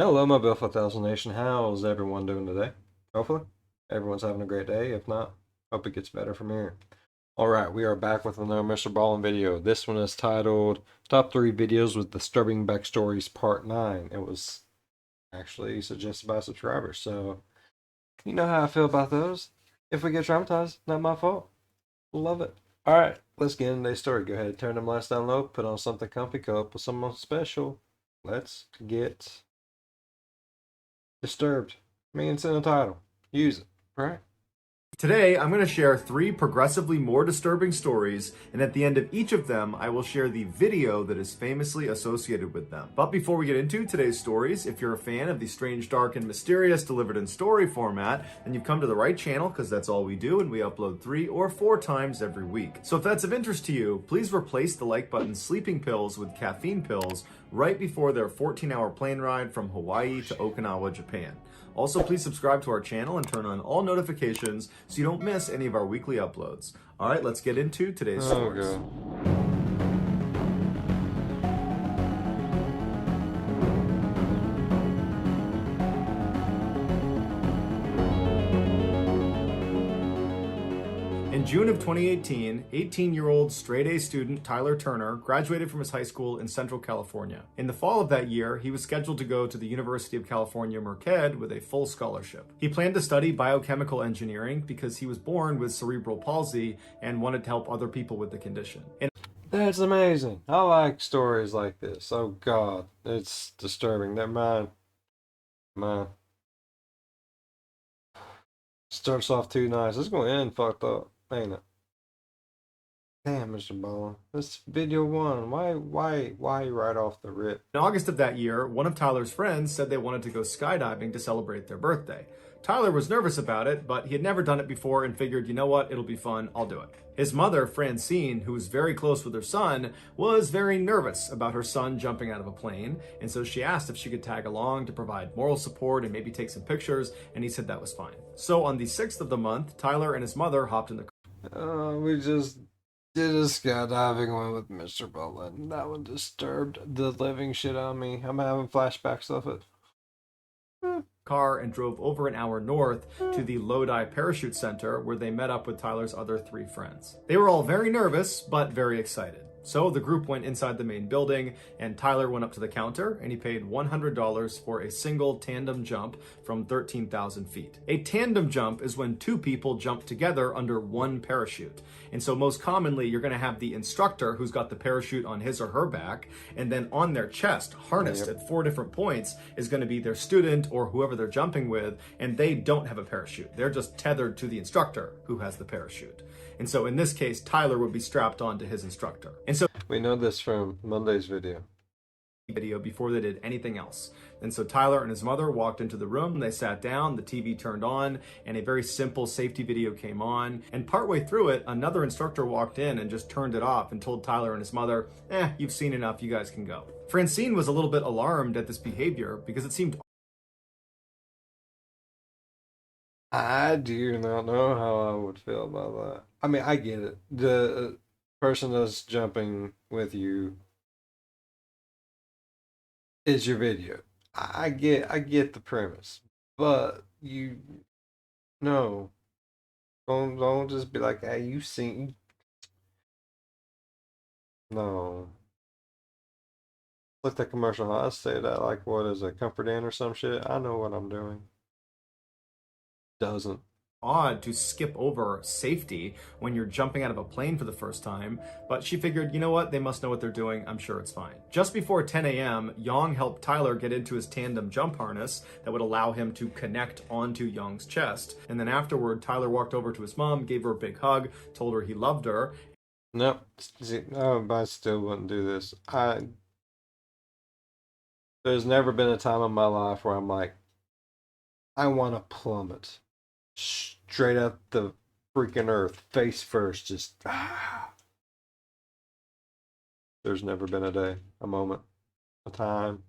Hello, my Beautiful Thousand Nation. How's everyone doing today? Hopefully, everyone's having a great day. If not, hope it gets better from here. All right, we are back with another MrBallen video. This one is titled Top 3 Videos with Disturbing Backstories Part 9. It was actually suggested by a subscriber, so you know how I feel about those. If we get traumatized, not my fault. Love it. All right, let's get into today's story. Go ahead, turn them lights down low, put on something comfy, go up with someone special. Let's get disturbed. I mean, it's in the title. Use it, right? Today, I'm going to share 3 progressively more disturbing stories, and at the end of each of them, I will share the video that is famously associated with them. But before we get into today's stories, if you're a fan of the strange, dark, and mysterious delivered in story format, then you've come to the right channel because that's all we do, and we upload 3 or 4 times every week. So if that's of interest to you, please replace the like button's sleeping pills with caffeine pills right before their 14-hour plane ride from Hawaii to Okinawa, Japan. Also, please subscribe to our channel and turn on all notifications so you don't miss any of our weekly uploads. All right, let's get into today's stories. God. In June of 2018, 18-year-old straight-A student Tyler Turner graduated from his high school in Central California. In the fall of that year, he was scheduled to go to the University of California, Merced with a full scholarship. He planned to study biochemical engineering because he was born with cerebral palsy and wanted to help other people with the condition. That's amazing. I like stories like this. Oh God, it's disturbing. That mine starts off too nice. It's gonna end fucked up, ain't it? Damn, MrBallen. This video one. Why right off the rip? In August of that year, one of Tyler's friends said they wanted to go skydiving to celebrate their birthday. Tyler was nervous about it, but he had never done it before and figured, you know what, it'll be fun, I'll do it. His mother, Francine, who was very close with her son, was very nervous about her son jumping out of a plane, and so she asked if she could tag along to provide moral support and maybe take some pictures, and he said that was fine. So on the 6th of the month, Tyler and his mother hopped in the We just did a skydiving one with MrBallen. That one disturbed the living shit out of me. I'm having flashbacks of it. car and drove over an hour north to the Lodi Parachute Center where they met up with Tyler's other 3 friends. They were all very nervous, but very excited. So the group went inside the main building and Tyler went up to the counter and he paid $100 for a single tandem jump from 13,000 feet. A tandem jump is when 2 people jump together under one parachute. And so most commonly you're going to have the instructor who's got the parachute on his or her back, and then on their chest, harnessed at 4 different points, is going to be their student or whoever they're jumping with, and they don't have a parachute. They're just tethered to the instructor who has the parachute. And so in this case, Tyler would be strapped on to his instructor. And so we know this from Monday's video before they did anything else. And so Tyler and his mother walked into the room, they sat down, the TV turned on, and a very simple safety video came on. And partway through it, another instructor walked in and just turned it off and told Tyler and his mother, you've seen enough, you guys can go. Francine was a little bit alarmed at this behavior because it seemed I do not know how I would feel about that. I mean, I get it. The person that's jumping with you is your video. I get the premise, but you no, don't just be like, hey, you seen? No, like that commercial. I say that like what is a Comfort Inn or some shit. I know what I'm doing. Doesn't. odd to skip over safety when you're jumping out of a plane for the first time, but she figured, you know what, they must know what they're doing, I'm sure it's fine. Just before 10 a.m., Yong helped Tyler get into his tandem jump harness that would allow him to connect onto Yong's chest, and then afterward, Tyler walked over to his mom, gave her a big hug, told her he loved her. Nope. See, no, I still wouldn't do this. There's never been a time in my life where I'm like, I want to plummet straight up the freaking earth, face first, just There's never been a day, a moment, a time.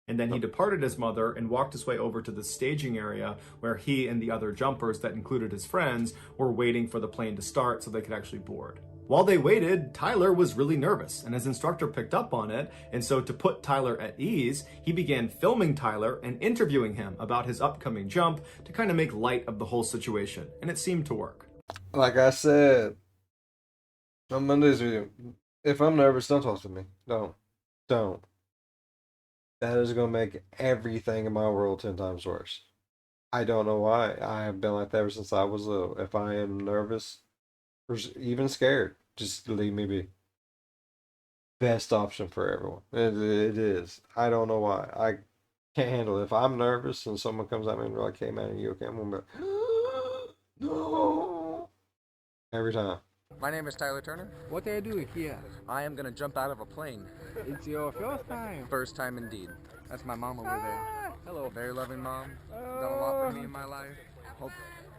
And then he departed his mother and walked his way over to the staging area where he and the other jumpers that included his friends were waiting for the plane to start so they could actually board. While they waited, Tyler was really nervous, and his instructor picked up on it. And so, to put Tyler at ease, he began filming Tyler and interviewing him about his upcoming jump to kind of make light of the whole situation. And it seemed to work. Like I said on Monday's video, if I'm nervous, don't talk to me. Don't. That is going to make everything in my world 10 times worse. I don't know why. I have been like that ever since I was little. If I am nervous or even scared, just leave me be. Best option for everyone. It is. I don't know why. I can't handle it. If I'm nervous and someone comes at me and they're like, hey man, are you okay? I'm going to be like, no. Every time. My name is Tyler Turner. What do I do here? I am going to jump out of a plane. It's your first time. First time indeed. That's my mom over there. Hello. Very loving mom. Done a lot for me in my life. Hope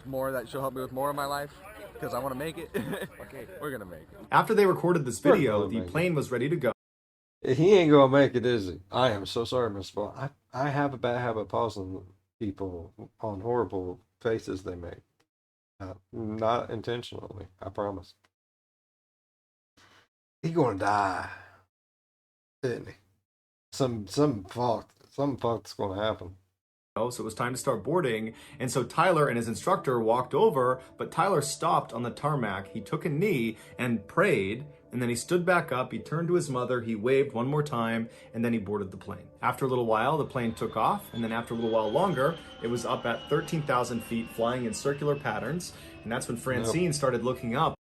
more that she'll help me with more of my life because I want to make it. Okay, we're going to make it. After they recorded this video, gonna the make plane was ready to go. He ain't gonna make it, is he? I am so sorry, Miss Ball. I have a bad habit of pausing people on horrible faces they make. Not intentionally, I promise. He gonna die, isn't he? Some fuck's gonna happen. So it was time to start boarding, and so Tyler and his instructor walked over, but Tyler stopped on the tarmac. He took a knee and prayed, and then he stood back up, he turned to his mother, he waved one more time, and then he boarded the plane. After a little while, the plane took off, and then after a little while longer, it was up at 13,000 feet, flying in circular patterns, and that's when Francine started looking up.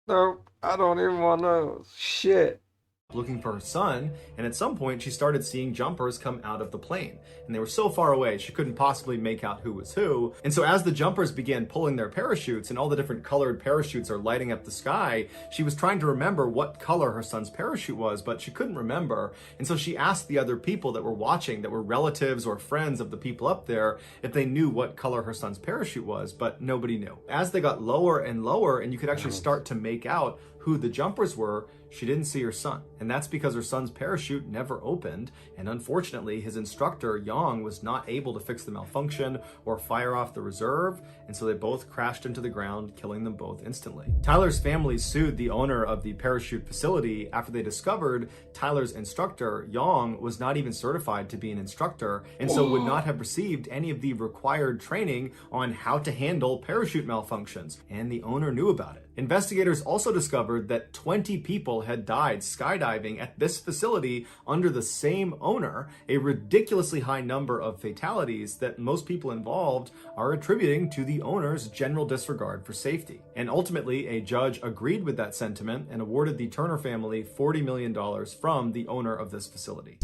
No, I don't even want to know. Shit. Looking for her son, and at some point she started seeing jumpers come out of the plane, and they were so far away she couldn't possibly make out who was who. And so as the jumpers began pulling their parachutes and all the different colored parachutes are lighting up the sky, she was trying to remember what color her son's parachute was, but she couldn't remember. And so she asked the other people that were watching, that were relatives or friends of the people up there, if they knew what color her son's parachute was, but nobody knew. As they got lower and lower and you could actually start to make out who the jumpers were, she didn't see her son. And that's because her son's parachute never opened. And unfortunately, his instructor, Yang, was not able to fix the malfunction or fire off the reserve. And so they both crashed into the ground, killing them both instantly. Tyler's family sued the owner of the parachute facility after they discovered Tyler's instructor, Yang, was not even certified to be an instructor, and so would not have received any of the required training on how to handle parachute malfunctions. And the owner knew about it. Investigators also discovered that 20 people had died skydiving at this facility under the same owner, a ridiculously high number of fatalities that most people involved are attributing to the owner's general disregard for safety. And ultimately, a judge agreed with that sentiment and awarded the Turner family $40 million from the owner of this facility.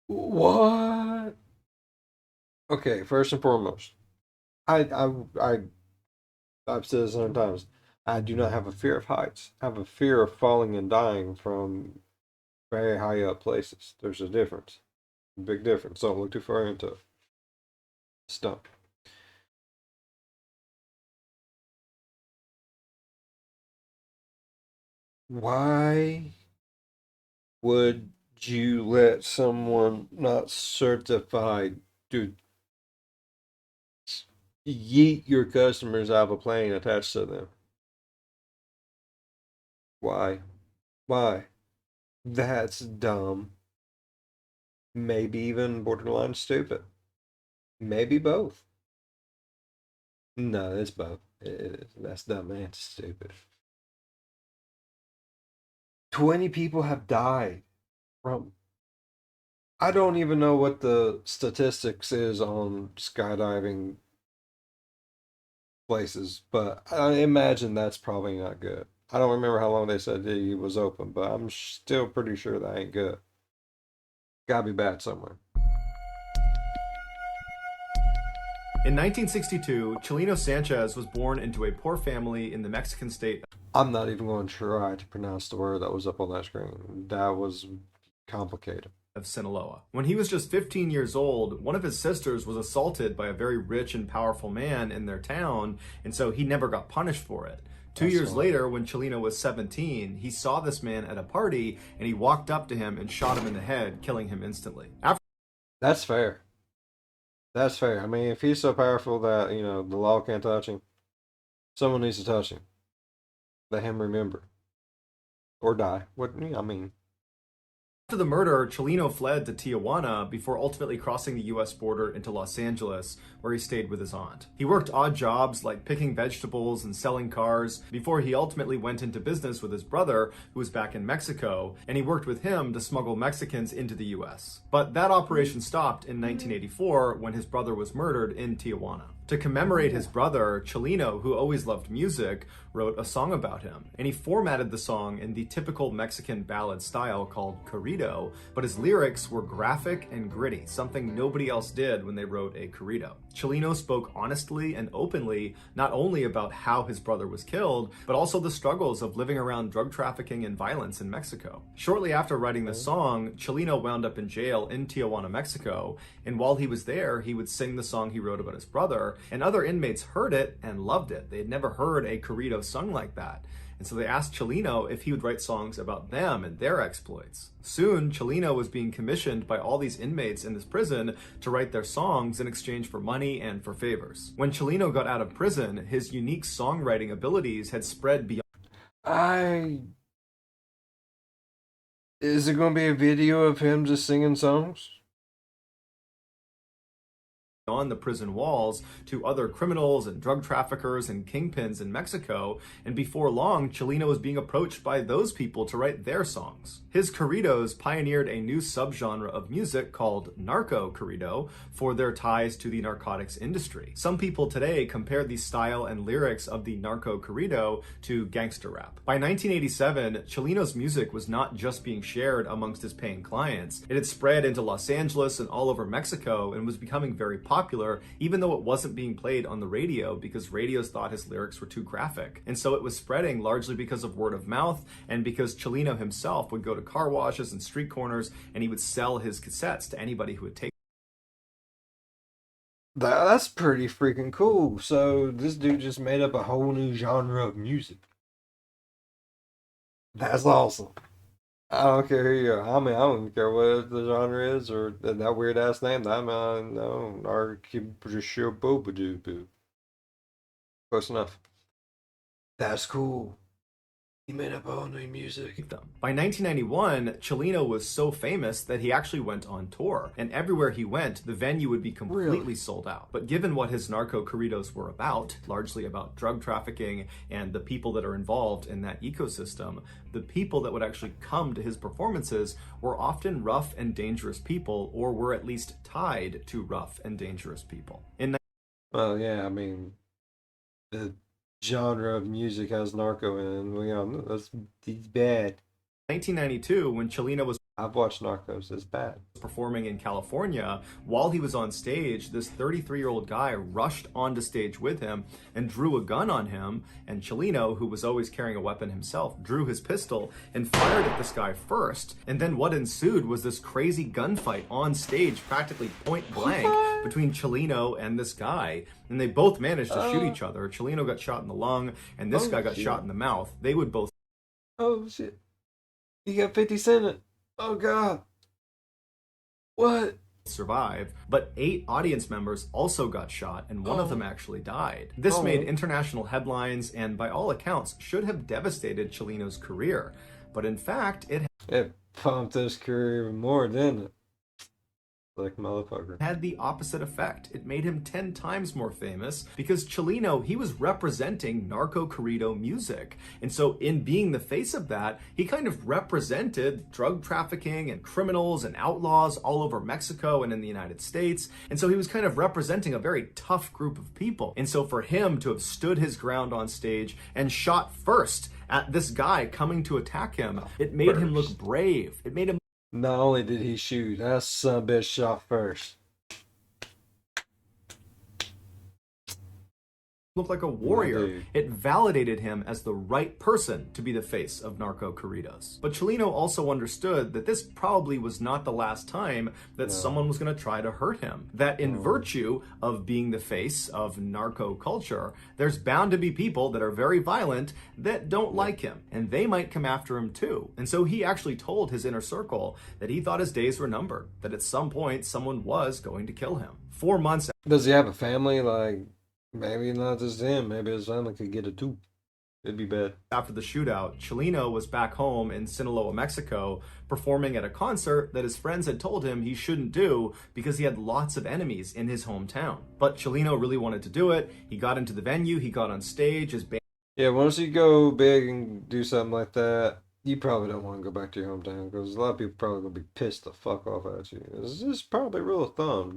What? Okay, first and foremost, I've said this 100 times. I do not have a fear of heights. I have a fear of falling and dying from very high up places. There's a difference, a big difference. Don't look too far into it. Stop. Why would you let someone not certified to yeet your customers out of a plane attached to them? Why? Why? That's dumb. Maybe even borderline stupid. Maybe both. No, it's both. It is. That's dumb and stupid. 20 people have died from. I don't even know what the statistics is on skydiving places, but I imagine that's probably not good. I don't remember how long they said it was open, but I'm still pretty sure that ain't good. Gotta be bad somewhere. In 1962, Chileno Sanchez was born into a poor family in the Mexican state. I'm not even going to try to pronounce the word that was up on that screen. That was complicated. Of Sinaloa. When he was just 15 years old, one of his sisters was assaulted by a very rich and powerful man in their town, and so he never got punished for it. 2 years later, when Chileno was 17, he saw this man at a party, and he walked up to him and shot him in the head, killing him instantly. That's fair. That's fair. I mean, if he's so powerful that, the law can't touch him, Someone needs to touch him. Let him remember. Or die. What, I mean. After the murder, Chelino fled to Tijuana before ultimately crossing the US border into Los Angeles, where he stayed with his aunt. He worked odd jobs like picking vegetables and selling cars before he ultimately went into business with his brother, who was back in Mexico, and he worked with him to smuggle Mexicans into the US. But that operation stopped in 1984 when his brother was murdered in Tijuana. To commemorate his brother, Chelino, who always loved music, wrote a song about him. And he formatted the song in the typical Mexican ballad style called corrido, but his lyrics were graphic and gritty, something nobody else did when they wrote a corrido. Chelino spoke honestly and openly, not only about how his brother was killed, but also the struggles of living around drug trafficking and violence in Mexico. Shortly after writing the song, Chelino wound up in jail in Tijuana, Mexico, and while he was there, he would sing the song he wrote about his brother, and other inmates heard it and loved it. They had never heard a corrido sung like that. And so they asked Chelino if he would write songs about them and their exploits. Soon, Chelino was being commissioned by all these inmates in this prison to write their songs in exchange for money and for favors. When Chelino got out of prison, his unique songwriting abilities had spread beyond... Is it going to be a video of him just singing songs? on the prison walls to other criminals and drug traffickers and kingpins in Mexico, and before long, Chelino was being approached by those people to write their songs. His corridos pioneered a new subgenre of music called narco corrido for their ties to the narcotics industry. Some people today compare the style and lyrics of the narco corrido to gangster rap. By 1987, Chelino's music was not just being shared amongst his paying clients. It had spread into Los Angeles and all over Mexico and was becoming very popular, even though it wasn't being played on the radio because radios thought his lyrics were too graphic. And so it was spreading largely because of word of mouth and because Chelino himself would go to car washes and street corners and he would sell his cassettes to anybody who would take. That's pretty freaking cool. So this dude just made up a whole new genre of music. That's awesome. I don't care who you are. I mean, I don't care what the genre is or that weird ass name. I mean, no, close enough. That's cool. He made up all new music. By 1991, Chelino was so famous that he actually went on tour, and everywhere he went, the venue would be completely sold out. But given what his narco corridos were about, largely about drug trafficking and the people that are involved in that ecosystem, the people that would actually come to his performances were often rough and dangerous people, or were at least tied to rough and dangerous people. Well, yeah, I mean, the genre of music has narco in it, we all know he's bad. 1992, when Chelino was I've watched Narcos, it's bad. Performing in California, while he was on stage, this 33-year-old guy rushed onto stage with him and drew a gun on him, and Chelino, who was always carrying a weapon himself, drew his pistol and fired at this guy first. And then what ensued was this crazy gunfight on stage, practically point blank, between Chelino and this guy. And they both managed to shoot each other. Chelino got shot in the lung, and this guy got shot in the mouth. They would both... Oh, shit. He got 50 Cent in it. Oh, God. What? Survive, but 8 audience members also got shot, and one of them actually died. This made international headlines and, by all accounts, should have devastated Chelino's career. But in fact, it pumped his career even more, didn't it? Like motherfucker. Had the opposite effect. It made him 10 times more famous because Chelino, he was representing narco corrido music. And so in being the face of that, he kind of represented drug trafficking and criminals and outlaws all over Mexico and in the United States. And so he was kind of representing a very tough group of people. And so for him to have stood his ground on stage and shot first at this guy coming to attack him, it made him look brave. It made him... Not only did he shoot, that son of a bitch shot first. Looked like a warrior. It validated him as the right person to be the face of narco corridos. But Chelino also understood that this probably was not the last time that someone was going to try to hurt him. That in virtue of being the face of narco culture, there's bound to be people that are very violent that don't like him, and they might come after him too. And so he actually told his inner circle that he thought his days were numbered, that at some point someone was going to kill him. 4 months... Does he have a family? Like... Maybe not just him. Maybe his family could get it too. It'd be bad. After the shootout, Chelino was back home in Sinaloa, Mexico, performing at a concert that his friends had told him he shouldn't do because he had lots of enemies in his hometown. But Chelino really wanted to do it. He got into the venue, he got on stage, his band Yeah, once you go big and do something like that, you probably don't want to go back to your hometown because a lot of people probably gonna be pissed the fuck off at you. This is probably rule of thumb.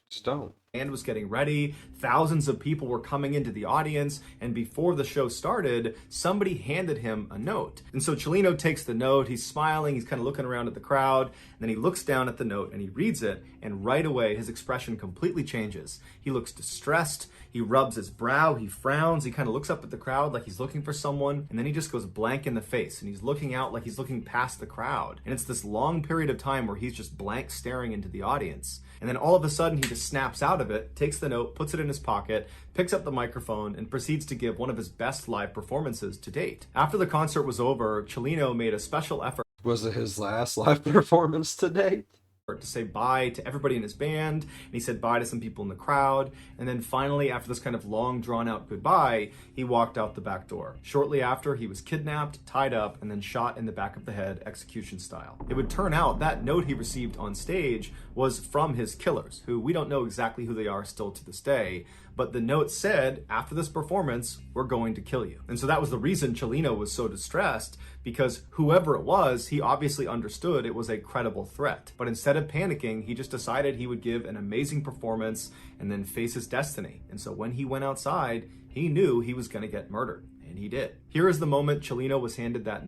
Just don't. band was getting ready. Thousands of people were coming into the audience, and before the show started, somebody handed him a note. And so Chelino takes the note, he's smiling, he's kind of looking around at the crowd, and then he looks down at the note and he reads it, and right away his expression completely changes. He looks distressed, he rubs his brow, he frowns, he kind of looks up at the crowd like he's looking for someone, and then he just goes blank in the face, and he's looking out like he's looking past the crowd. And it's this long period of time where he's just blank staring into the audience. And then all of a sudden he just snaps out of it, takes the note, puts it in his pocket, picks up the microphone, and proceeds to give one of his best live performances to date. After the concert was over, Chelino made a special effort Was it his last live performance to date? to say bye to everybody in his band, and he said bye to some people in the crowd, and then finally, after this kind of long drawn out goodbye, he walked out the back door. Shortly after, he was kidnapped, tied up, and then shot in the back of the head, execution style. It would turn out that note he received on stage was from his killers, who we don't know exactly who they are still to this day, but the note said, after this performance, we're going to kill you. And so that was the reason Chelino was so distressed, because whoever it was, he obviously understood it was a credible threat. But instead of panicking, he just decided he would give an amazing performance and then face his destiny. And so when he went outside, he knew he was going to get murdered. And he did. Here is the moment Chelino was handed that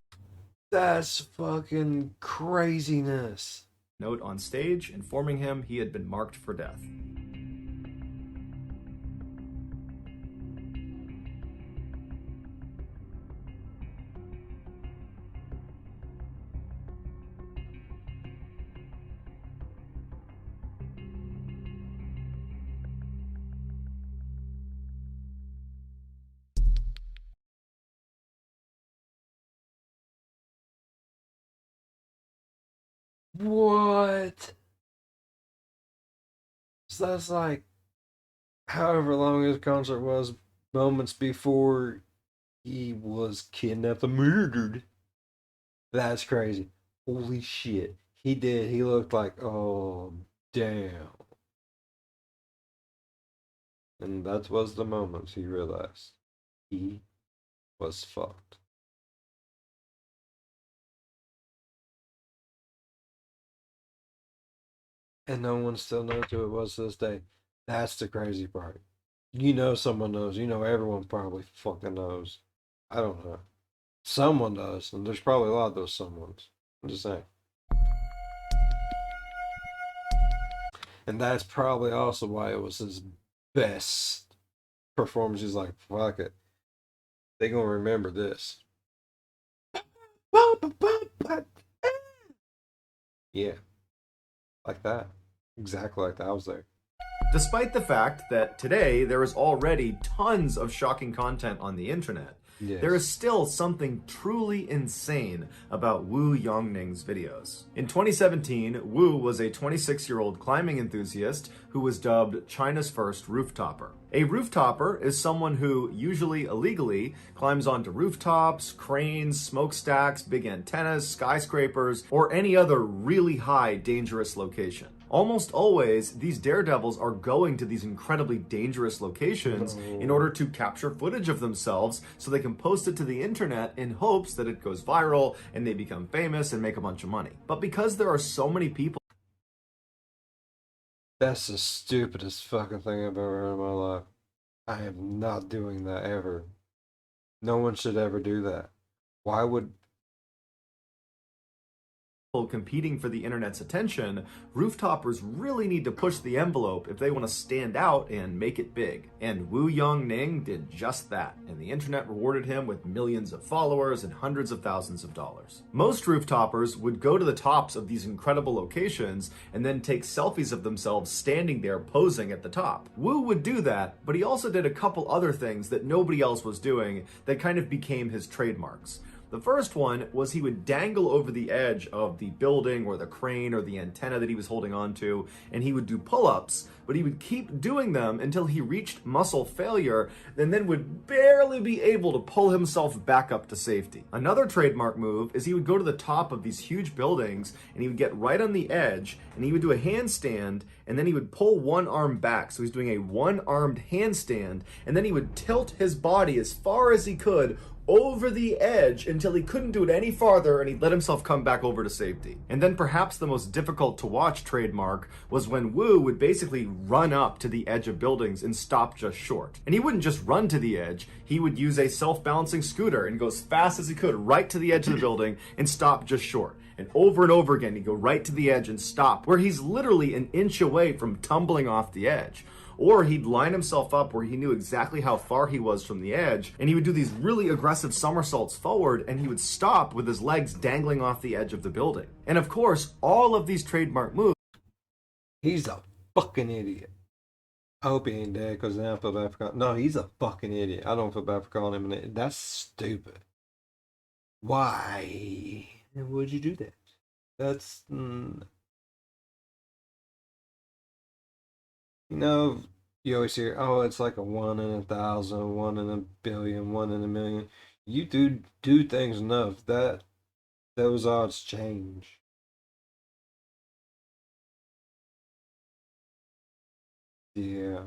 That's fucking craziness. note on stage, informing him he had been marked for death. What? So that's like however long his concert was, moments before he was kidnapped and murdered. That's crazy. Holy shit. He did. He looked like, oh, damn. And that was the moment he realized he was fucked. And no one still knows who it was to this day. That's the crazy part. You know someone knows. You know everyone probably fucking knows. I don't know. Someone does, and there's probably a lot of those someones. I'm just saying. And that's probably also why it was his best performance. He's like, fuck it. They gonna remember this. Yeah. Like that. Exactly like that. I was there. Despite the fact that today there is already tons of shocking content on the internet, Yes. there is still something truly insane about Wu Yongning's videos. In 2017, Wu was a 26-year-old climbing enthusiast who was dubbed China's first rooftopper. A rooftopper is someone who, usually illegally, climbs onto rooftops, cranes, smokestacks, big antennas, skyscrapers, or any other really high, dangerous location. Almost always, these daredevils are going to these incredibly dangerous locations in order to capture footage of themselves so they can post it to the internet in hopes that it goes viral and they become famous and make a bunch of money. But because there are so many people That's the stupidest fucking thing I've ever heard in my life. I am not doing that ever. No one should ever do that. Why would... competing for the internet's attention, rooftoppers really need to push the envelope if they want to stand out and make it big. And Wu Yongning did just that, and the internet rewarded him with millions of followers and hundreds of thousands of dollars. Most rooftoppers would go to the tops of these incredible locations and then take selfies of themselves standing there posing at the top. Wu would do that, but he also did a couple other things that nobody else was doing that kind of became his trademarks. The The first one was he would dangle over the edge of the building or the crane or the antenna that he was holding on to, and he would do pull-ups, but he would keep doing them until he reached muscle failure and then would barely be able to pull himself back up to safety. Another trademark move is he would go to the top of these huge buildings and he would get right on the edge and he would do a handstand and then he would pull one arm back. So he's doing a one-armed handstand and then he would tilt his body as far as he could over the edge until he couldn't do it any farther and he'd let himself come back over to safety. And then perhaps the most difficult to watch trademark was when Wu would basically run up to the edge of buildings and stop just short. And he wouldn't just run to the edge, he would use a self-balancing scooter and go as fast as he could right to the edge of the building and stop just short. And over again, he'd go right to the edge and stop, where he's literally an inch away from tumbling off the edge. Or he'd line himself up where he knew exactly how far he was from the edge, and he would do these really aggressive somersaults forward, and he would stop with his legs dangling off the edge of the building. And of course, all of these trademark moves. He's a fucking idiot. I hope he ain't dead because then I feel bad for calling. No, he's a fucking idiot. I don't feel bad for calling him an idiot. That's stupid. Why would you do that? That's... You know, you always hear, oh, it's like a 1 in 1,000, 1 in a billion, 1 in a million. You do things enough that those odds change. Yeah.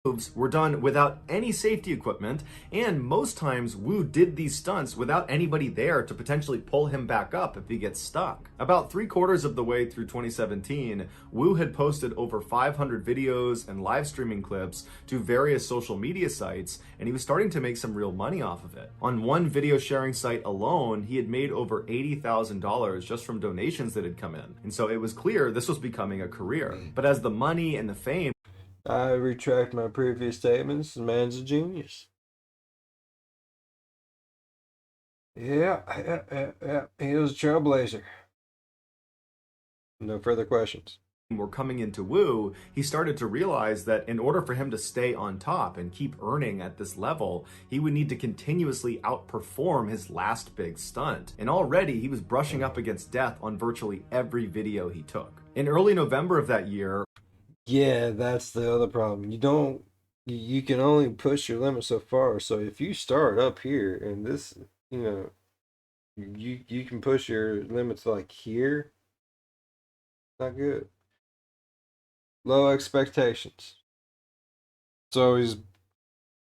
Moves were done without any safety equipment, and most times Wu did these stunts without anybody there to potentially pull him back up if he gets stuck. About 3/4 of the way through 2017, Wu had posted over 500 videos and live streaming clips to various social media sites, and he was starting to make some real money off of it. On one video sharing site alone, he had made over $80,000 just from donations that had come in, and so it was clear this was becoming a career. But as the money and the fame I retract my previous statements. The man's a genius. Yeah. He was a trailblazer. No further questions. were coming into Wu, he started to realize that in order for him to stay on top and keep earning at this level, he would need to continuously outperform his last big stunt. And already he was brushing up against death on virtually every video he took. In early November of that year, Yeah, that's the other problem. You can only push your limit so far. So if you start up here and this, you can push your limits like here. Not good. Low expectations. It's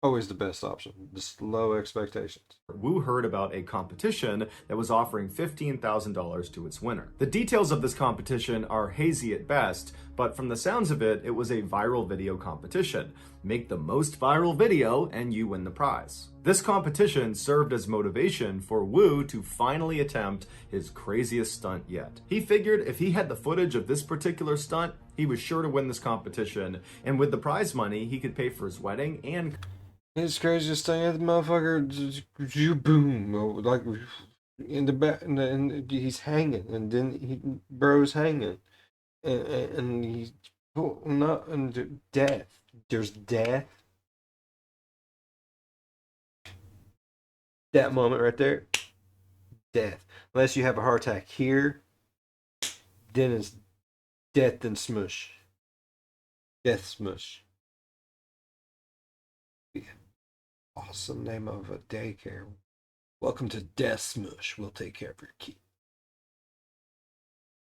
always the best option. Just low expectations. Wu heard about a competition that was offering $15,000 to its winner. The details of this competition are hazy at best, but from the sounds of it, it was a viral video competition. Make the most viral video and you win the prize. This competition served as motivation for Wu to finally attempt his craziest stunt yet. He figured if he had the footage of this particular stunt, he was sure to win this competition, and with the prize money, he could pay for his wedding and His craziest thing is the motherfucker, boom, like in the back, and he's hanging, and then bro's hanging, and he's not, and death. There's death. That moment right there, death. Unless you have a heart attack here, then it's death and smush. Death smush. Awesome name of a daycare. Welcome to Death Smush. We'll take care of your kid.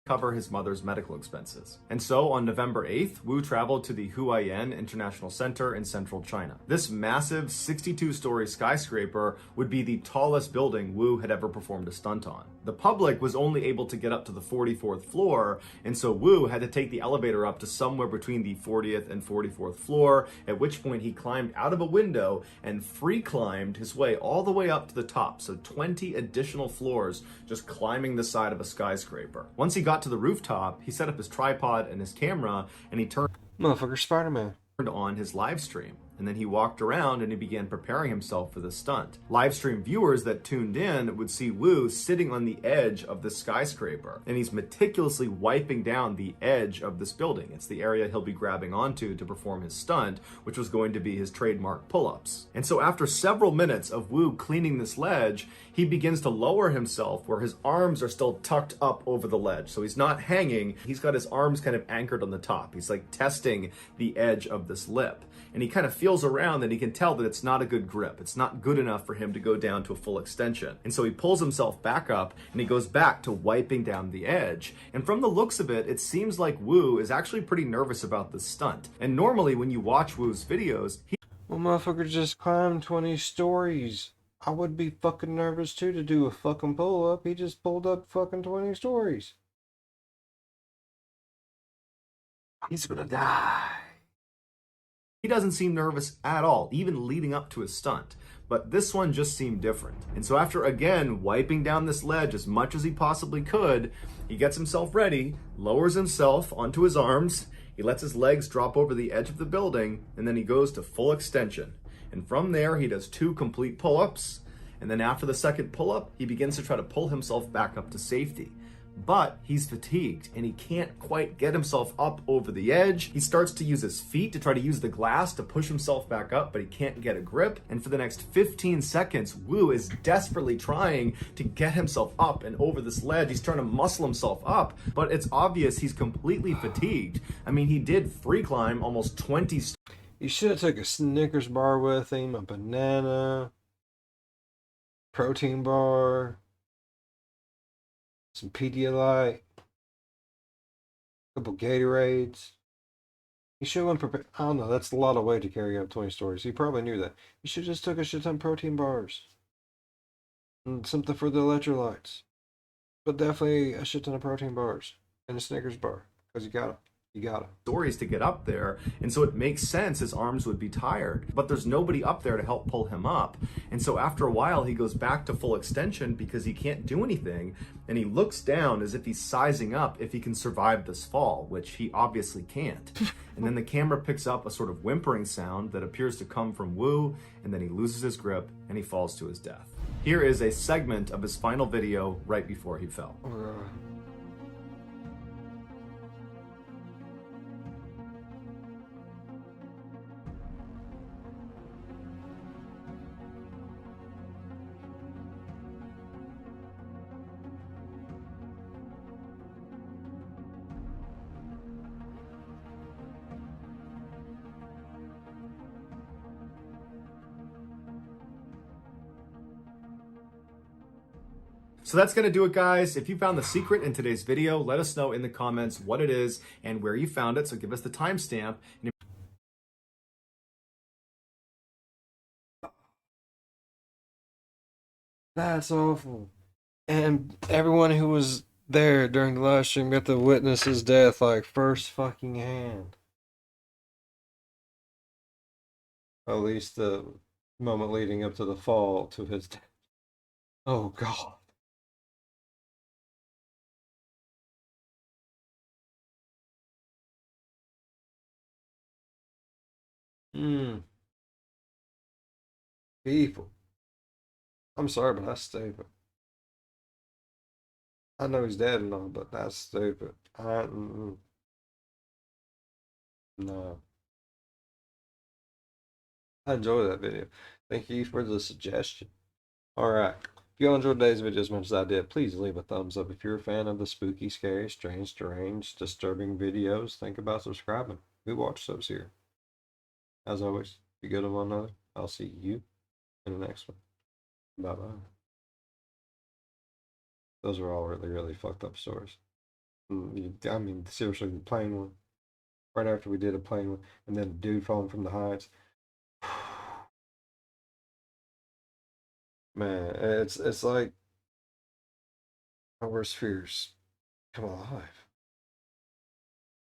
cover his mother's medical expenses. And so on November 8th, Wu traveled to the Huaiyan International Center in central China. This massive 62-story skyscraper would be the tallest building Wu had ever performed a stunt on. The public was only able to get up to the 44th floor, and so Wu had to take the elevator up to somewhere between the 40th and 44th floor, at which point he climbed out of a window and free climbed his way all the way up to the top, so 20 additional floors just climbing the side of a skyscraper. Once he got to the rooftop, he set up his tripod and his camera, and he turned Motherfucker Spider-Man. on his live stream. And then he walked around and he began preparing himself for the stunt. Livestream viewers that tuned in would see Wu sitting on the edge of the skyscraper, and he's meticulously wiping down the edge of this building. It's the area he'll be grabbing onto to perform his stunt, which was going to be his trademark pull-ups. And so after several minutes of Wu cleaning this ledge, he begins to lower himself where his arms are still tucked up over the ledge. So he's not hanging, he's got his arms kind of anchored on the top. He's like testing the edge of this lip. And he kind of feels around and he can tell that it's not a good grip. It's not good enough for him to go down to a full extension. And so he pulls himself back up and he goes back to wiping down the edge. And from the looks of it, it seems like Wu is actually pretty nervous about this stunt. And normally when you watch Wu's videos, Well, motherfucker just climbed 20 stories. I would be fucking nervous too to do a fucking pull-up. He just pulled up fucking 20 stories. He's gonna die. he doesn't seem nervous at all, even leading up to his stunt. But this one just seemed different. And so after again wiping down this ledge as much as he possibly could, he gets himself ready, lowers himself onto his arms, he lets his legs drop over the edge of the building, and then he goes to full extension. And from there, he does 2 complete pull-ups, and then after the second pull-up, he begins to try to pull himself back up to safety. But he's fatigued and he can't quite get himself up over the edge. He starts to use his feet to try to use the glass to push himself back up, but he can't get a grip. And for the next 15 seconds, Wu is desperately trying to get himself up and over this ledge. He's trying to muscle himself up, but it's obvious he's completely fatigued. I mean, he did free climb almost 20 He should have took a Snickers bar with him, a banana, protein bar, some Pedialyte, a couple Gatorades. He should have went prepared. I don't know, that's a lot of weight to carry up 20 stories. He probably knew that. He should have just took a shit ton of protein bars. And something for the electrolytes. But definitely a shit ton of protein bars. And a Snickers bar. Because you gotta. You gotta. stories to get up there, and so it makes sense his arms would be tired, but there's nobody up there to help pull him up. And so after a while he goes back to full extension because he can't do anything, and he looks down as if he's sizing up if he can survive this fall, which he obviously can't. And then the camera picks up a sort of whimpering sound that appears to come from Wu, and then he loses his grip and he falls to his death. Here is a segment of his final video right before he fell. So that's going to do it, guys. If you found the secret in today's video, let us know in the comments what it is and where you found it. So give us the timestamp. And That's awful. And everyone who was there during the live stream got to witness his death like first fucking hand. At least the moment leading up to the fall to his death. Oh God. People. I'm sorry, but that's stupid. I know he's dead and all, but that's stupid. No. I enjoyed that video. Thank you for the suggestion. Alright. If y'all enjoyed today's video as much as I did, please leave a thumbs up. If you're a fan of the spooky, scary, strange, deranged, disturbing videos, think about subscribing. We watch those here. As always, be good to one another. I'll see you in the next one. Bye-bye. Those are all really, really fucked up stories. I mean, seriously, the plane one. Right after we did a plane one, and then a dude falling from the heights. Man, it's like my worst fears come alive.